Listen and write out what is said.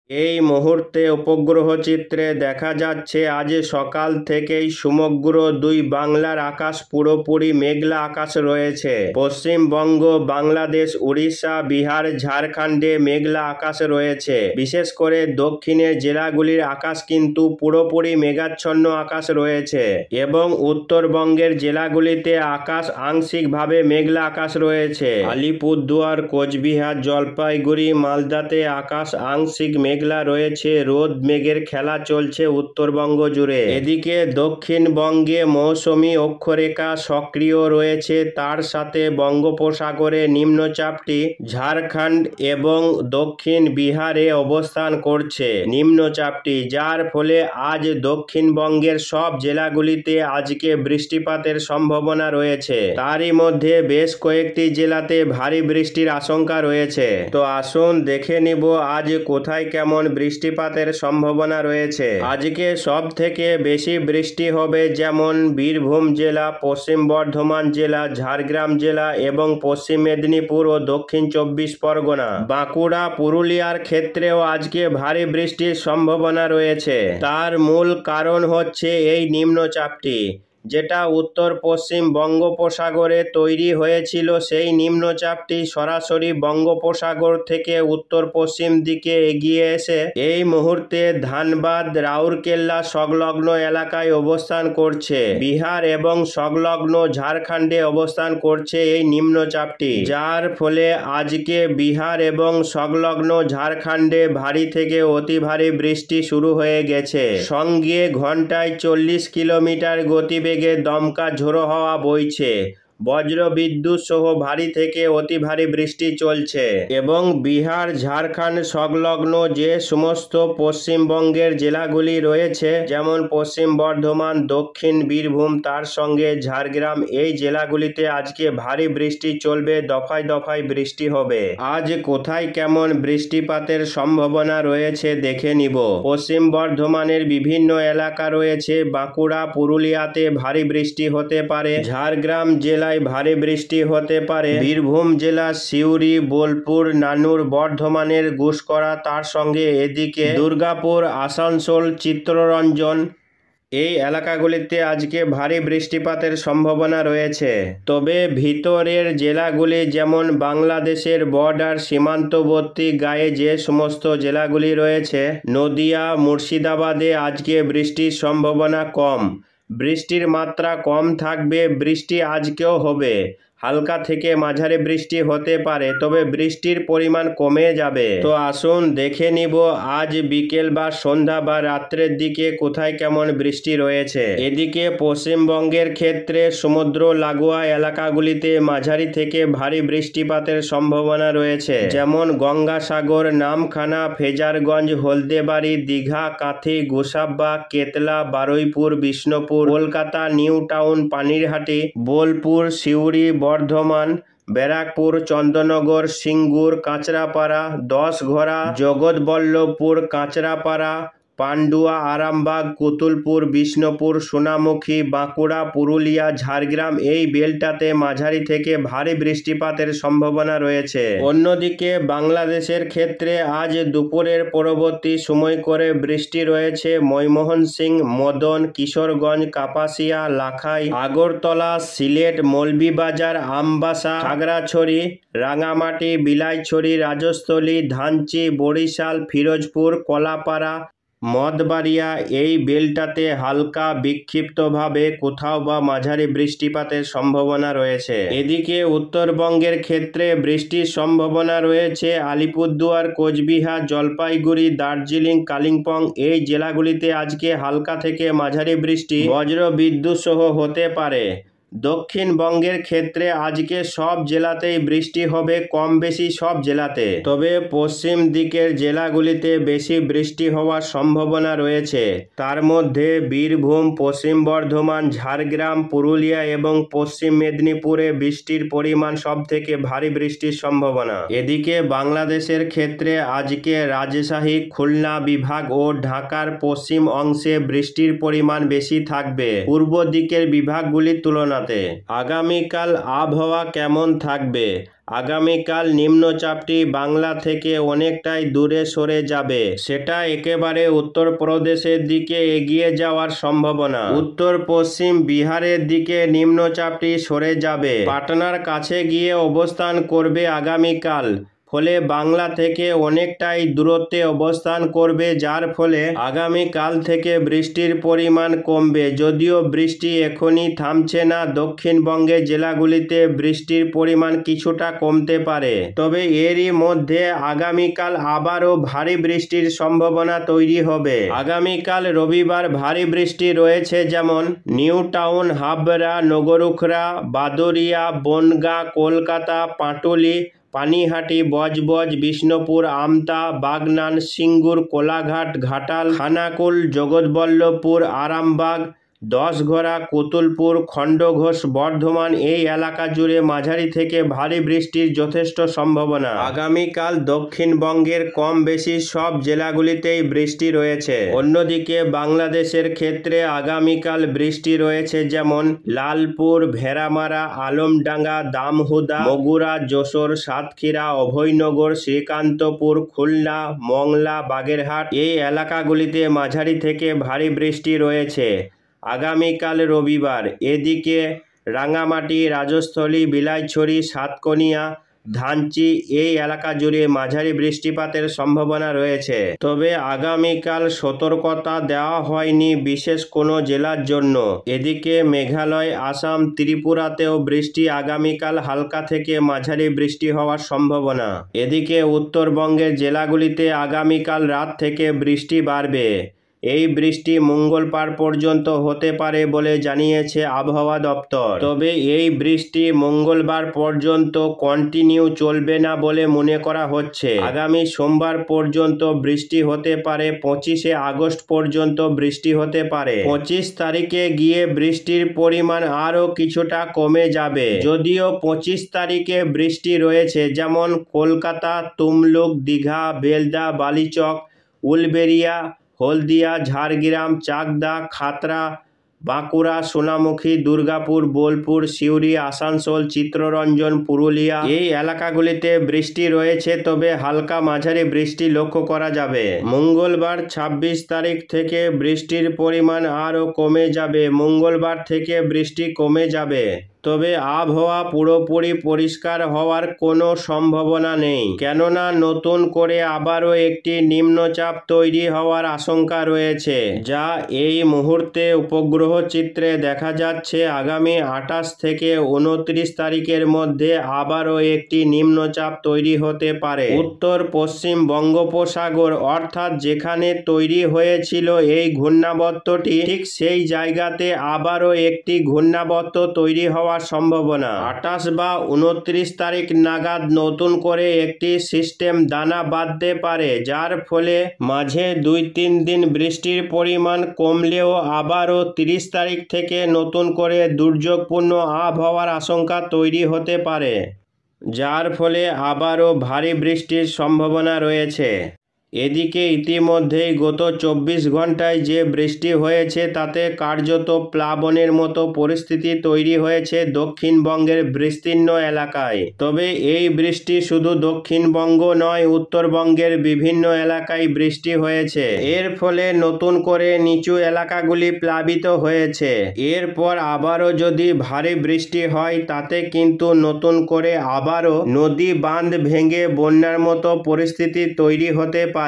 এই মুহূর্তে উপগ্রহ চিত্রে দেখা যাচ্ছে আজ সকাল থেকেই সমগ্র দুই বাংলার আকাশ পুরোপুরি মেঘলা আকাশ রয়েছে। পশ্চিমবঙ্গ, বাংলাদেশ, উড়িষ্যা, বিহার, ঝাড়খণ্ডে মেঘলা আকাশ রয়েছে। বিশেষ করে দক্ষিণের জেলাগুলির আকাশ কিন্তু পুরোপুরি মেঘাচ্ছন্ন আকাশ রয়েছে এবং উত্তরবঙ্গের জেলাগুলিতে আকাশ আংশিকভাবে মেঘলা আকাশ রয়েছে। আলিপুরদুয়ার, কোচবিহার, জলপাইগুড়ি, মালদাতে আকাশ আংশিক মেঘলা রয়েছে। রোদ মেঘের খেলা চলছে উত্তরবঙ্গ জুড়ে। এদিকে দক্ষিণবঙ্গে মৌসুমী অক্ষরেখা সক্রিয় রয়েছে, তার সাথে বঙ্গোপসাগরে নিম্নচাপটি ঝাড়খণ্ড এবং দক্ষিণ বিহারে অবস্থান করছে। নিম্নচাপটি যার ফলে আজ দক্ষিণবঙ্গের সব জেলাগুলিতে আজকে বৃষ্টিপাতের সম্ভাবনা রয়েছে। তারই মধ্যে বেশ কয়েকটি জেলাতে ভারী বৃষ্টির আশঙ্কা রয়েছে। তো আসুন দেখে নিব আজ কোথায় কেমন বৃষ্টিপাতের সম্ভাবনা রয়েছে। আজকে সব থেকে বেশি বৃষ্টি হবে যেমন বীরভূম জেলা, পশ্চিম বর্ধমান জেলা, ঝাড়গ্রাম জেলা এবং পশ্চিম মেদিনীপুর ও দক্ষিণ চব্বিশ পরগনা, বাঁকুড়া, পুরুলিয়ার ক্ষেত্রেও আজকে ভারী বৃষ্টির সম্ভাবনা রয়েছে। তার মূল কারণ হচ্ছে এই নিম্নচাপটি, যেটা উত্তর পশ্চিম বঙ্গোপসাগরে তৈরি হয়েছিল। সেই নিম্নচাপটি সরাসরি বঙ্গোপসাগর থেকে উত্তর পশ্চিম দিকে এগিয়ে এসে এই মুহূর্তে ধানবাদ, রাউরকেল্লা সংলগ্ন এলাকায় অবস্থান করছে। বিহার এবং সংলগ্ন ঝাড়খণ্ডে অবস্থান করছে এই নিম্নচাপটি, যার ফলে আজকে বিহার এবং সংলগ্ন ঝাড়খণ্ডে ভারী থেকে অতি ভারী বৃষ্টি শুরু হয়ে গেছে। সঙ্গে ঘন্টায় 40 কিলোমিটার গতিবেগে দমকা ঝোড়ো হাওয়া বইছে। বজ্র বিদ্যুৎ সহ ভারী থেকে অতি ভারী বৃষ্টি চলছে এবং বিহার, ঝাড়খণ্ড সংলগ্ন যে সমস্ত পশ্চিমবঙ্গের জেলাগুলি রয়েছে, যেমন পশ্চিম বর্ধমান, দক্ষিণ বীরভূম, তার সঙ্গে ঝাড়গ্রাম, এই জেলাগুলিতে আজকে ভারী বৃষ্টি চলবে। দফায় দফায় বৃষ্টি হবে। আজ কোথায় কেমন বৃষ্টিপাতের সম্ভাবনা রয়েছে দেখে নিব। পশ্চিম বর্ধমানের বিভিন্ন এলাকা রয়েছে। বাঁকুড়া, পুরুলিয়াতে ভারী বৃষ্টি হতে পারে। ঝাড়গ্রাম জেলায় ভারী বৃষ্টি হতে পারে। বীরভূম জেলা সিউড়ি, বোলপুর, নানুর, বর্ধমানের গুসকরা, তার সঙ্গে এদিকে দুর্গাপুর, আসানসোল, চিত্তরঞ্জন, এই এলাকাগুলিতে আজকে ভারী বৃষ্টিপাতের সম্ভাবনা রয়েছে। তবে ভিতরের জেলাগুলি যেমন বাংলাদেশের বর্ডার সীমান্তবর্তী গায়ে যে সমস্ত জেলাগুলি রয়েছে, নদিয়া, মুর্শিদাবাদে আজকে বৃষ্টির সম্ভাবনা কম। বৃষ্টির মাত্রা কম থাকবে। বৃষ্টি আজকেও হবে। হালকা থেকে মাঝারি বৃষ্টি হতে পারে, তবে বৃষ্টির পরিমাণ কমে যাবে। তো আসুন দেখে নিব আজ বিকেল বা সন্ধ্যা বা রাত্রের দিকে কোথায় কেমন বৃষ্টি রয়েছে। এদিকে পশ্চিমবঙ্গের ক্ষেত্রে সমুদ্র লাগোয়া এলাকাগুলিতে মাঝারি থেকে ভারী বৃষ্টিপাতের সম্ভাবনা রয়েছে, যেমন গঙ্গাসাগর, নামখানা, ফেজারগঞ্জ, হলদেবাড়ি, দীঘা, কাঁথি, গোসাবা, কেতলা, বারুইপুর, বিষ্ণুপুর, কলকাতা, নিউ টাউন, পানিরহাটি, বোলপুর, সিউড়ি, বর্ধমান, ব্যারাকপুর, চন্দননগর, সিঙ্গুর, কাঁচরাপাড়া, দশঘরা, জগৎবল্লভপুর, কাঁচরাপাড়া, পান্ডুয়া, আরামবাগ, কুতুলপুর, বিষ্ণুপুর, সোনামুখী, বাঁকুড়া, পুরুলিয়া, ঝাড়গ্রাম, এই বেলটাতে মাঝারি থেকে ভারী বৃষ্টিপাতের সম্ভাবনা রয়েছে। অন্যদিকে বাংলাদেশের ক্ষেত্রে আজ দুপুরের পরবর্তী সময় করে বৃষ্টি রয়েছে ময়মনসিংহ, মদন, কিশোরগঞ্জ, কাপাসিয়া, লাখাই, আগরতলা, সিলেট, মৌলভীবাজার, আমবাসা, খাগড়াছড়ি, রাঙামাটি, বিলাইছড়ি, রাজস্থলী, ধানচি, বরিশাল, ফিরোজপুর, কলাপাড়া, মঠবাড়িয়া, এই বেলটাতে হালকা বিক্ষিপ্তভাবে কোথাও বা মাঝারি বৃষ্টিপাতের সম্ভাবনা রয়েছে। এদিকে উত্তরবঙ্গের ক্ষেত্রে বৃষ্টির সম্ভাবনা রয়েছে আলিপুরদুয়ার, কোচবিহার, জলপাইগুড়ি, দার্জিলিং, কালিম্পং, এই জেলাগুলিতে আজকে হালকা থেকে মাঝারি বৃষ্টি বজ্র বিদ্যুৎ সহ হতে পারে। দক্ষিণবঙ্গের ক্ষেত্রে আজকে সব জেলাতেই বৃষ্টি হবে, কম বেশি সব জেলাতে। তবে পশ্চিম দিকের জেলাগুলিতে বেশি বৃষ্টি হওয়ার সম্ভাবনা রয়েছে। তার মধ্যে বীরভূম, পশ্চিম বর্ধমান, ঝাড়গ্রাম, পুরুলিয়া এবং পশ্চিম মেদিনীপুরে বৃষ্টির পরিমাণ সব থেকে ভারী বৃষ্টির সম্ভাবনা। এদিকে বাংলাদেশের ক্ষেত্রে আজকে রাজশাহী, খুলনা বিভাগ ও ঢাকার পশ্চিম অংশে বৃষ্টির পরিমাণ বেশি থাকবে পূর্ব দিকের বিভাগগুলির তুলনায়। সাথে। আগামীকাল আবহাওয়া কেমন থাকবে? আগামীকাল নিম্নচাপটি বাংলা থেকে অনেকটাই দূরে সরে যাবে। সেটা একেবারে উত্তরপ্রদেশের দিকে এগিয়ে যাওয়ার সম্ভাবনা। উত্তর পশ্চিম বিহারের দিকে নিম্নচাপটি সরে যাবে, পাটনার কাছে গিয়ে অবস্থান করবে আগামীকাল। ফলে বাংলা থেকে অনেকটাই দূরত্বে অবস্থান করবে, যার ফলে আগামীকাল থেকে বৃষ্টির পরিমাণ কমবে। যদিও বৃষ্টি এখনই থামছে না, দক্ষিণবঙ্গের জেলাগুলিতে বৃষ্টির পরিমাণ কিছুটা কমতে পারে। তবে এরই মধ্যে আগামীকাল আবারও ভারী বৃষ্টির সম্ভাবনা তৈরি হবে। আগামীকাল রবিবার ভারী বৃষ্টি রয়েছে, যেমন নিউ টাউন, হাবড়া, নগরুখরা, বাদুরিয়া, বনগাঁ, কলকাতা, পাটুলি, পানিহাটি, বজবজ, বিষ্ণুপুর, আমতা, বাগনান, সিঙ্গুর, কোলাঘাট, ঘাটাল, খানাকুল, জগৎবল্লভপুর, আরামবাগ, দশঘরা, কুতুলপুর, খণ্ডঘোষ, বর্ধমান এই এলাকা জুড়ে মাঝারি থেকে ভারী বৃষ্টির যথেষ্ট সম্ভাবনা। আগামীকাল দক্ষিণবঙ্গের কম বেশি সব জেলাগুলিতেই বৃষ্টি রয়েছে। অন্যদিকে বাংলাদেশের ক্ষেত্রে আগামীকাল বৃষ্টি রয়েছে, যেমন লালপুর, ভেড়ামারা, আলমডাঙ্গা, দামহুদা, বগুড়া, যশোর, সাতক্ষীরা, অভয়নগর, শ্রীকান্তপুর, খুলনা, মংলা, বাগেরহাট এই এলাকাগুলিতে মাঝারি থেকে ভারী বৃষ্টি রয়েছে আগামীকাল রবিবার। এদিকে রাঙামাটি, রাজস্থলী, বিলাইছড়ি, সাতকনিয়া, ধানচি এই এলাকা জুড়ে মাঝারি বৃষ্টিপাতের সম্ভাবনা রয়েছে। তবে আগামীকাল সতর্কতা দেওয়া হয়নি বিশেষ কোনো জেলার জন্য। এদিকে মেঘালয়, আসাম, ত্রিপুরাতেও বৃষ্টি আগামীকাল হালকা থেকে মাঝারি বৃষ্টি হওয়ার সম্ভাবনা। এদিকে উত্তরবঙ্গের জেলাগুলিতে আগামীকাল রাত থেকে বৃষ্টি বাড়বে। এই বৃষ্টি মঙ্গলবার পর্যন্ত হতে পারে বলে জানিয়েছে আবহাওয়া দপ্তর। তবে এই বৃষ্টি মঙ্গলবার পর্যন্ত কন্টিনিউ চলবে না বলে মনে করা হচ্ছে। আগামী সোমবার পর্যন্ত বৃষ্টি হতে পারে, 25শে আগস্ট পর্যন্ত বৃষ্টি হতে পারে। 25 তারিখে গিয়ে বৃষ্টির পরিমাণ আরও কিছুটা কমে যাবে। যদিও 25 তারিখে বৃষ্টি রয়েছে, যেমন কলকাতা, তুমলুক, দীঘা, বেলদা, বালিচক, উলবেড়িয়া, হলদিয়া, ঝাড়গ্রাম, চাকদা, খাতড়া, বাঁকুড়া, সোনামুখী, দুর্গাপুর, বোলপুর, সিউড়ি, আসানসোল, চিত্তরঞ্জন, পুরুলিয়া এই এলাকাগুলিতে বৃষ্টি রয়েছে। তবে হালকা মাঝারি বৃষ্টি লক্ষ্য করা যাবে। মঙ্গলবার 26 তারিখ থেকে বৃষ্টির পরিমাণ আরও কমে যাবে। মঙ্গলবার থেকে বৃষ্টি কমে যাবে, তবে আবহাওয়া পুরোপুরি পরিষ্কার হওয়ার কোনো সম্ভাবনা নেই, কেননা নতুন করে আবারও একটি নিম্নচাপ তৈরি হওয়ার আশঙ্কা রয়েছে, যা এই মুহূর্তে উপগ্রহ চিত্রে দেখা যাচ্ছে। আগামী 28 থেকে 29 তারিখের মধ্যে আবারও একটি নিম্নচাপ তৈরি হতে পারে উত্তর পশ্চিম বঙ্গোপসাগর, অর্থাৎ যেখানে তৈরি হয়েছিল এই ঘূর্ণাবর্তটি, ঠিক সেই জায়গাতে আবারও একটি ঘূর্ণাবর্ত তৈরি হওয়ার সম্ভাবনা। 28 বা 29 তারিখ নাগাদ নতুন করে একটি সিস্টেম দানা বাঁধতে পারে, যার ফলে মাঝে 2-3 দিন বৃষ্টির পরিমাণ কমলেও আবারও 30 তারিখ থেকে নতুন করে দুর্যোগপূর্ণ আবহাওয়ার আশঙ্কা তৈরি হতে পারে, যার ফলে আবারও ভারী বৃষ্টির সম্ভাবনা রয়েছে। এদিকে ইতিমধ্যেই গত 24 ঘন্টায় যে বৃষ্টি হয়েছে তাতে কার্যত প্লাবনের মতো পরিস্থিতি তৈরি হয়েছে দক্ষিণবঙ্গের বিস্তীর্ণ এলাকায়। তবে এই বৃষ্টি শুধু দক্ষিণবঙ্গ নয়, উত্তরবঙ্গের বিভিন্ন এলাকায় বৃষ্টি হয়েছে। এর ফলে নতুন করে নিচু এলাকাগুলি প্লাবিত হয়েছে। এরপর আবারও যদি ভারী বৃষ্টি হয় তাতে কিন্তু নতুন করে আবারও নদী বাঁধ ভেঙে বন্যার মতো পরিস্থিতি তৈরি হতে পারে।